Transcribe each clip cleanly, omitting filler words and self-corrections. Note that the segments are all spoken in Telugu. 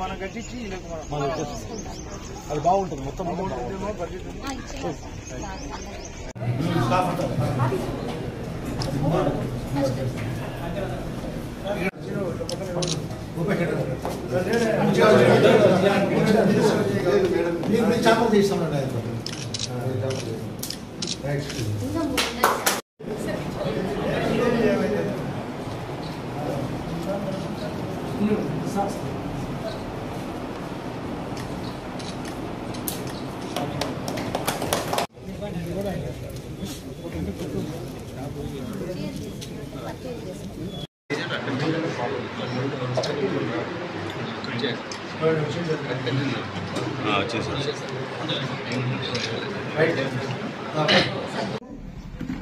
మనం కట్టించి అది బాగుంటుంది మొత్తం చేపలు తీస్తామండి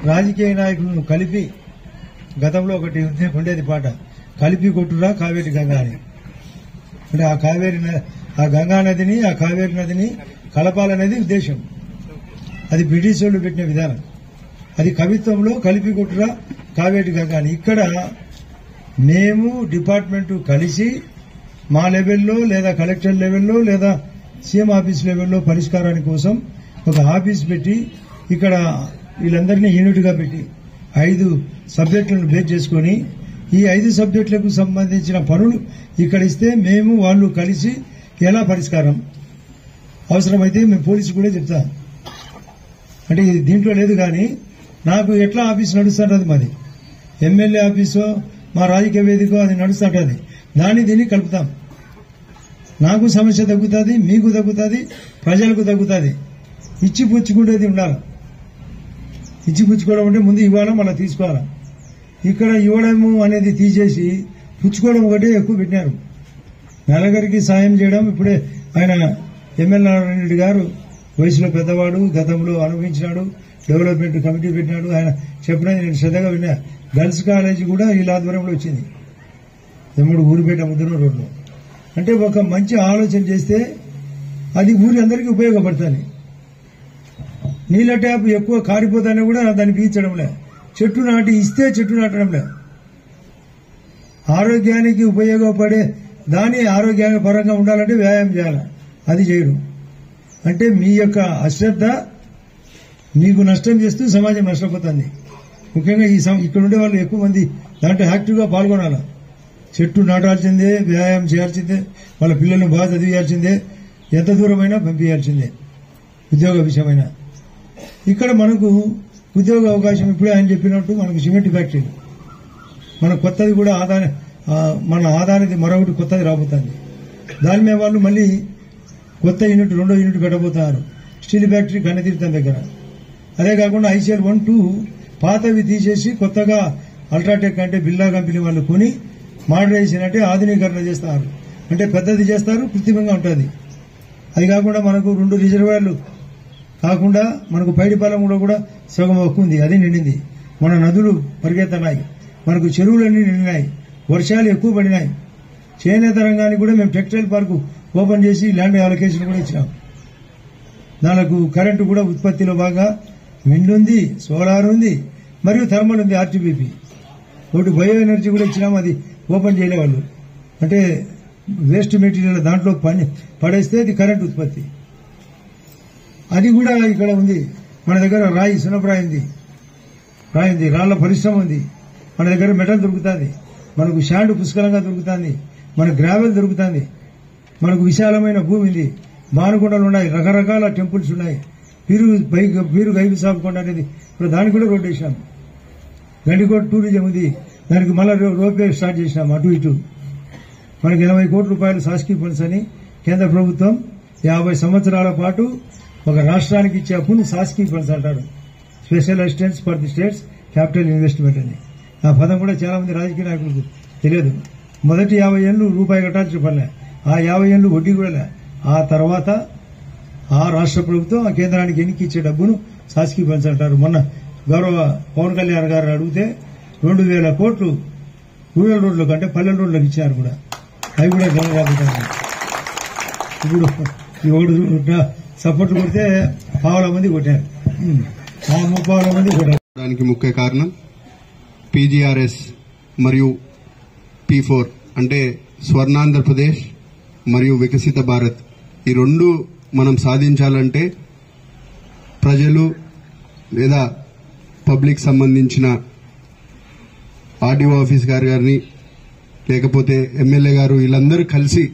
రాజకీయ నాయకులను కలిపి గతంలో ఒకటి ఉండేది పాట కలిపి కొట్టురా కావేరి గంగా అని. అంటే ఆ గంగా నదిని ఆ కావేరి నదిని కలపాలనేది ఉద్దేశం. అది బ్రిటిష్ వాళ్ళు పెట్టిన విధానం. అది కవిత్వంలో కలిపి కొట్టురా కావేరి గంగా అని. ఇక్కడ మేము డిపార్ట్మెంట్ కలిసి మా లెవెల్లో లేదా కలెక్టర్ లెవెల్లో లేదా సీఎం ఆఫీస్ లెవెల్లో పరిష్కారాని కోసం ఒక ఆఫీస్ పెట్టి ఇక్కడ వీళ్ళందరినీ యూనిట్ గా పెట్టి 5 సబ్జెక్టులను బేస్ చేసుకుని ఈ 5 సబ్జెక్టులకు సంబంధించిన పనులు ఇక్కడ ఇస్తే మేము వాళ్ళు కలిసి ఎలా పరిష్కారం అవసరమైతే మేము పోలీసు కూడా చెప్తాం. అంటే దీంట్లో లేదు కానీ నాకు ఎట్లా ఆఫీస్ నడుస్తుంటది, మాది ఎమ్మెల్యే ఆఫీసో మా రాజకీయ వేదికో అది నడుస్తుంటది. దీన్ని కలుపుతాం. నాకు సమస్య తగ్గుతుంది, మీకు తగ్గుతుంది, ప్రజలకు తగ్గుతుంది. ఇచ్చి పుచ్చుకునేది ఉండాలి. ఇచ్చి పుచ్చుకోవడం అంటే ముందు ఇవ్వాలా మళ్ళీ తీసుకోవాలా. ఇక్కడ ఇవ్వడము అనేది తీసేసి పుచ్చుకోవడం ఒకటే ఎక్కువ పెట్టినారు. నలుగురికి సాయం చేయడం. ఇప్పుడే ఆయన ఎమ్మెల్యే నారాయణ రెడ్డి గారు వయసులో పెద్దవాడు, గతంలో అనుభవించినాడు, డెవలప్మెంట్ కమిటీ పెట్టినాడు. ఆయన చెప్పినది నేను శ్రద్ధగా విన్నా. గర్ల్స్ కాలేజీ కూడా వీళ్ళ ఆధ్వర్యంలో వచ్చింది, ఎమ్ముడు ఊరిపేట ముద్ర రోడ్లో. అంటే ఒక మంచి ఆలోచన చేస్తే అది ఊరి అందరికీ ఉపయోగపడుతుంది. నీళ్ళ ట్యాప్ ఎక్కువ కారిపోతానే కూడా దాన్ని పీల్చడంలే. చెట్టు నాటి ఇస్తే చెట్టు నాటడంలే. ఆరోగ్యానికి ఉపయోగపడే దాని ఆరోగ్య పరంగా ఉండాలంటే వ్యాయామం చేయాలి, అది చేయడం. అంటే మీ యొక్క అశ్రద్ధ మీకు నష్టం చేస్తూ సమాజం నష్టపోతుంది. ముఖ్యంగా ఇక్కడ ఉండే వాళ్ళు ఎక్కువ మంది దాంట్లో యాక్టివ్గా పాల్గొనాలి. చెట్టు నాటాల్సిందే, వ్యాయామం చేయాల్సిందే, వాళ్ళ పిల్లలను బాగా చదివించాల్సిందే, ఎంత దూరమైనా పంపించాల్సిందే, ఉద్యోగ విషయమైనా. ఇక్కడ మనకు ఉద్యోగ అవకాశం ఇప్పుడే ఆయన చెప్పినట్టు మనకు సిమెంట్ ఫ్యాక్టరీలు, మన కొత్తది కూడా మన ఆదానికి మరొకటి కొత్తది రాబోతుంది. దాని మీద వాళ్ళు మళ్ళీ కొత్త యూనిట్ 2వ యూనిట్ పెట్టబోతున్నారు స్టీల్ ఫ్యాక్టరీ కన్నతీర్థం దగ్గర. అదే కాకుండా ICL 1, 2 పాతవి తీసేసి కొత్తగా అల్ట్రాటెక్ అంటే బిర్లా కంపెనీ వాళ్ళు కొని మోడరైజేషన్ అంటే ఆధునీకరణ చేస్తారు. అంటే పెద్దది చేస్తారు, కృత్రిమంగా ఉంటుంది. అది కాకుండా మనకు 2 రిజర్వాయర్లు కాకుండా మనకు పైడిపాలెం కూడా సగం హక్కు ఉంది, అది నిండింది. మన నదులు పరిగెత్తనాయి, మనకు చెరువులన్నీ నిండినాయి, వర్షాలు ఎక్కువ పడినాయి. చేనేత రంగానికి కూడా మేము టెక్స్టైల్ పార్కు ఓపెన్ చేసి ల్యాండ్ అలొకేషన్ కూడా ఇచ్చినాం. దానికి కరెంటు కూడా ఉత్పత్తిలో బాగా విండ్ ఉంది, సోలార్ ఉంది, మరియు థర్మల్ ఉంది, RTPP. ఒకటి బయో ఎనర్జీ కూడా ఇచ్చినాం, అది ఓపెన్ చేయలే వాళ్ళు. అంటే వేస్ట్ మెటీరియల్ దాంట్లో పడేస్తే అది కరెంట్ ఉత్పత్తి. అది కూడా ఇక్కడ ఉంది. మన దగ్గర రాయి సున్నప్రాయి ఉంది, రాళ్ల పరిశ్రమ ఉంది. మన దగ్గర మెటల్ దొరుకుతుంది, మనకు శాండ్ పుష్కలంగా దొరుకుతుంది, మన గ్రావెల్ దొరుకుతుంది, మనకు విశాలమైన భూమి ఉంది, మానుకొండలు ఉన్నాయి, రకరకాల టెంపుల్స్ ఉన్నాయి. పీరు గైబి సాబ్ కొండ అనేది ఇప్పుడు దానికి కూడా రోడ్ వేసినాం. గండికోట టూరిజం ఉంది, దానికి మళ్ళీ రోప్వే స్టార్ట్ చేసినాం. అటు ఇటు మనకి 80 కోట్ల రూపాయలు శాసకీయ ఫండ్స్ అని కేంద్ర ప్రభుత్వం 50 సంవత్సరాల పాటు ఒక రాష్ట్రానికి ఇచ్చే అప్పును శాసకీయ ఫండ్స్ అంటారు. Special assistance for the states capital investment అని. ఆ పదం కూడా చాలా మంది రాజకీయ నాయకులకు తెలియదు. మొదటి 50 ఏళ్లు రూపాయి కట్టాల్సిన పనిలే, ఆ 50 ఏళ్లు వడ్డీ కూడా. ఆ తర్వాత ఆ రాష్ట్ర ప్రభుత్వం ఆ కేంద్రానికి ఎన్నిక ఇచ్చే డబ్బును శాసకీయ ఫండ్స్ అంటారు. మొన్న గౌరవ పవన్ కళ్యాణ్ గారు అడిగితే 2000 కోట్లు రూరల్ రోడ్లకు అంటే పల్లెల రోడ్లకు ఇచ్చారు కూడా. అవి కూడా గమనించాలి. ఇప్పుడు సపోర్ట్లు కొడితే పావుల మంది కొట్టారు, 30 మంది కొట్టారు. దానికి ముఖ్య కారణం పీజీఆర్ఎస్ మరియు P4 అంటే స్వర్ణాంధ్రప్రదేశ్ మరియు వికసిత భారత్. ఈ రెండు మనం సాధించాలంటే ప్రజలు లేదా పబ్లిక్ సంబంధించిన ఆర్డీఓ ఆఫీస్ గారిని లేకపోతే ఎమ్మెల్యే గారు వీళ్ళందరూ కలిసి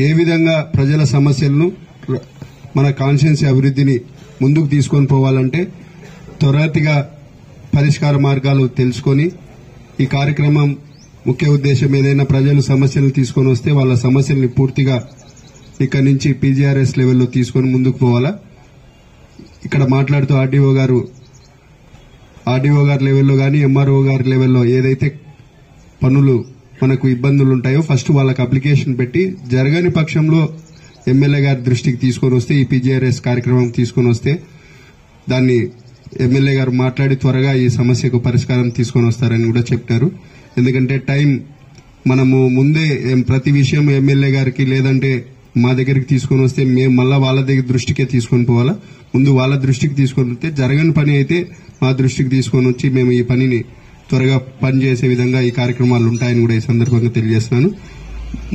ఏ విధంగా ప్రజల సమస్యలను మన కాన్స్టిట్యుయెన్సీ అభివృద్ధిని ముందుకు తీసుకొని పోవాలంటే త్వరితగా పరిష్కార మార్గాలు తెలుసుకొని ఈ కార్యక్రమం ముఖ్య ఉద్దేశం ఏదైనా ప్రజలు సమస్యలు తీసుకొని వస్తే వాళ్ళ సమస్యల్ని పూర్తిగా ఇక్కడి నుంచి పీజీఆర్ఎస్ లెవెల్లో తీసుకొని ముందుకు పోవాలా. ఇక్కడ మాట్లాడుతూ ఆర్డీఓ గారి లెవెల్లో కానీ ఎంఆర్ఓ గారి లెవెల్లో ఏదైతే పనులు మనకు ఇబ్బందులు ఉంటాయో ఫస్ట్ వాళ్ళకి అప్లికేషన్ పెట్టి జరగని పక్షంలో ఎమ్మెల్యే గారి దృష్టికి తీసుకొని వస్తే ఈ పీజీఆర్ఎస్ కార్యక్రమం తీసుకొని వస్తే దాన్ని ఎమ్మెల్యే గారు మాట్లాడి త్వరగా ఈ సమస్యకు పరిష్కారం తీసుకొని వస్తారని కూడా చెప్పారు. ఎందుకంటే టైం మనము ముందే ప్రతి విషయం ఎమ్మెల్యే గారికి లేదంటే మా దగ్గరికి తీసుకొని వస్తే మేము మళ్ళా వాళ్ళ దగ్గర దృష్టికే తీసుకొని పోవాలా. ముందు వాళ్ళ దృష్టికి తీసుకొని వస్తే జరగని పని అయితే మా దృష్టికి తీసుకొని వచ్చి మేము ఈ పనిని త్వరగా పనిచేసే విధంగా ఈ కార్యక్రమాలు ఉంటాయని కూడా ఈ సందర్భంగా తెలియజేస్తున్నాను.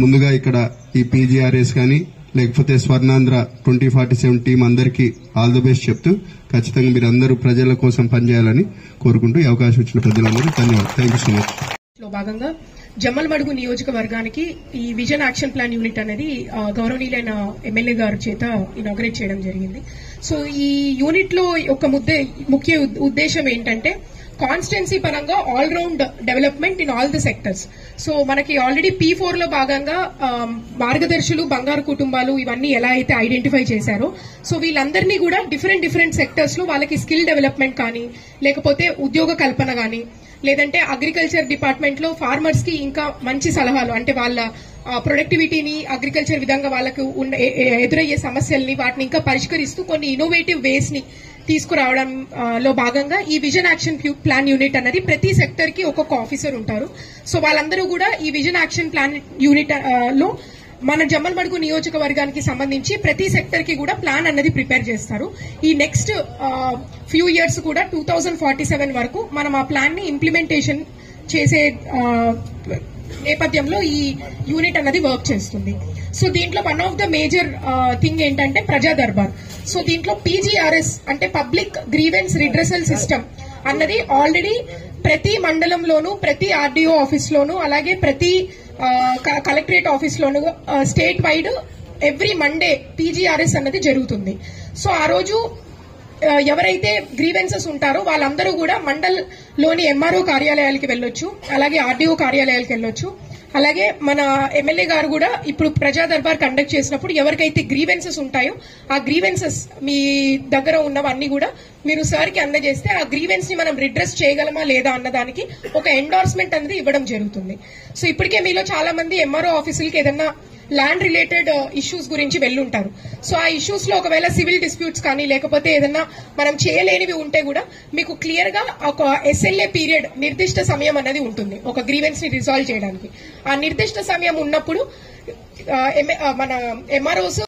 ముందుగా ఇక్కడ ఈ పీజీఆర్ఎస్ కానీ లేకపోతే స్వర్ణాంధ్ర 2047 టీం అందరికీ ఆల్ ది బెస్ట్ చెప్తూ ఖచ్చితంగా మీరందరూ ప్రజల కోసం పనిచేయాలని కోరుకుంటూ ఈ అవకాశం ఇచ్చిన ప్రజలందరూ ధన్యవాదాలు. Thank you so much. లో భాగంగా జమ్మలమడుగు నియోజకవర్గానికి ఈ విజన్ యాక్షన్ ప్లాన్ యూనిట్ అనేది గౌరవనీయులైన ఎమ్మెల్యే గారి చేత ఇనాగ్రేట్ చేయడం జరిగింది. సో ఈ యూనిట్ లో ఒక ముఖ్య ఉద్దేశం ఏంటంటే కాన్స్టిట్యున్సీ పరంగా all round development in all the sectors. So మనకి ఆల్రెడీ P4 లో భాగంగా మార్గదర్శులు, బంగారు కుటుంబాలు ఇవన్నీ ఎలా అయితే ఐడెంటిఫై చేశారో సో వీళ్ళందరినీ కూడా డిఫరెంట్ సెక్టర్స్ లో వాళ్ళకి స్కిల్ డెవలప్మెంట్ కానీ లేకపోతే ఉద్యోగ కల్పన కానీ లేదంటే అగ్రికల్చర్ డిపార్ట్మెంట్ లో ఫార్మర్స్ కి ఇంకా మంచి సలహాలు అంటే వాళ్ళ ప్రొడక్టివిటీని అగ్రికల్చర్ విధంగా వాళ్ళకు ఎదురయ్యే సమస్యల్ని వాటిని ఇంకా పరిష్కరిస్తూ కొన్ని ఇన్నోవేటివ్ వేస్ ని తీసుకురావడంలో భాగంగా ఈ విజన్ యాక్షన్ ప్లాన్ యూనిట్ అనేది ప్రతి సెక్టర్ కి ఒక్కొక్క ఆఫీసర్ ఉంటారు. సో వాళ్ళందరూ కూడా ఈ విజన్ యాక్షన్ ప్లాన్ యూనిట్ లో మన జమ్మలమడుగు నియోజకవర్గానికి సంబంధించి ప్రతి సెక్టర్ కి కూడా ప్లాన్ అన్నది ప్రిపేర్ చేస్తారు. ఈ నెక్స్ట్ ఫ్యూ ఇయర్స్ కూడా 2047 వరకు మనం ఆ ప్లాన్ ని ఇంప్లిమెంటేషన్ చేసే నేపథ్యంలో ఈ యూనిట్ అన్నది వర్క్ చేస్తుంది. సో దీంట్లో one of the major thing ఏంటంటే ప్రజా దర్బార్. సో దీంట్లో పీజీఆర్ఎస్ అంటే పబ్లిక్ గ్రీవెన్స్ రిడ్రెసల్ సిస్టమ్ అన్నది ఆల్రెడీ ప్రతి మండలంలోనూ ప్రతి ఆర్డీఓ ఆఫీస్ లోనూ అలాగే ప్రతి కలెక్టరేట్ ఆఫీస్ లోనూ state wide every Monday PGRS అన్నది జరుగుతుంది. సో ఆ రోజు ఎవరైతే గ్రీవెన్సెస్ ఉంటారో వాళ్ళందరూ కూడా మండల్లోని ఎంఆర్ఓ కార్యాలయాలకి వెళ్ళొచ్చు, అలాగే ఆర్డీఓ కార్యాలయాలకు వెళ్ళొచ్చు. అలాగే మన ఎమ్మెల్యే గారు కూడా ఇప్పుడు ప్రజా దర్బార్ కండక్ట్ చేసినప్పుడు ఎవరికైతే గ్రీవెన్సెస్ ఉంటాయో ఆ గ్రీవెన్సెస్ మీ దగ్గర ఉన్నవన్నీ కూడా మీరు సార్ కి అందజేస్తే ఆ గ్రీవెన్స్ ని మనం రిడ్రెస్ చేయగలమా లేదా అన్నదానికి ఒక ఎండార్స్మెంట్ అనేది ఇవ్వడం జరుగుతుంది. సో ఇప్పటికే మీలో చాలా మంది ఎంఆర్ఓ ఆఫీసులకి ఏదన్నా ల్యాండ్ రిలేటెడ్ ఇష్యూస్ గురించి వెళ్ళుంటారు. సో ఆ ఇష్యూస్ లో ఒకవేళ సివిల్ డిస్ప్యూట్స్ కానీ లేకపోతే ఏదన్నా మనం చేయలేనివి ఉంటే కూడా మీకు క్లియర్ గా ఒక SLA పీరియడ్ నిర్దిష్ట సమయం అనేది ఉంటుంది ఒక గ్రీవెన్స్ ని రిజాల్వ్ చేయడానికి. ఆ నిర్దిష్ట సమయం ఉన్నప్పుడు మన ఎంఆర్ఓస్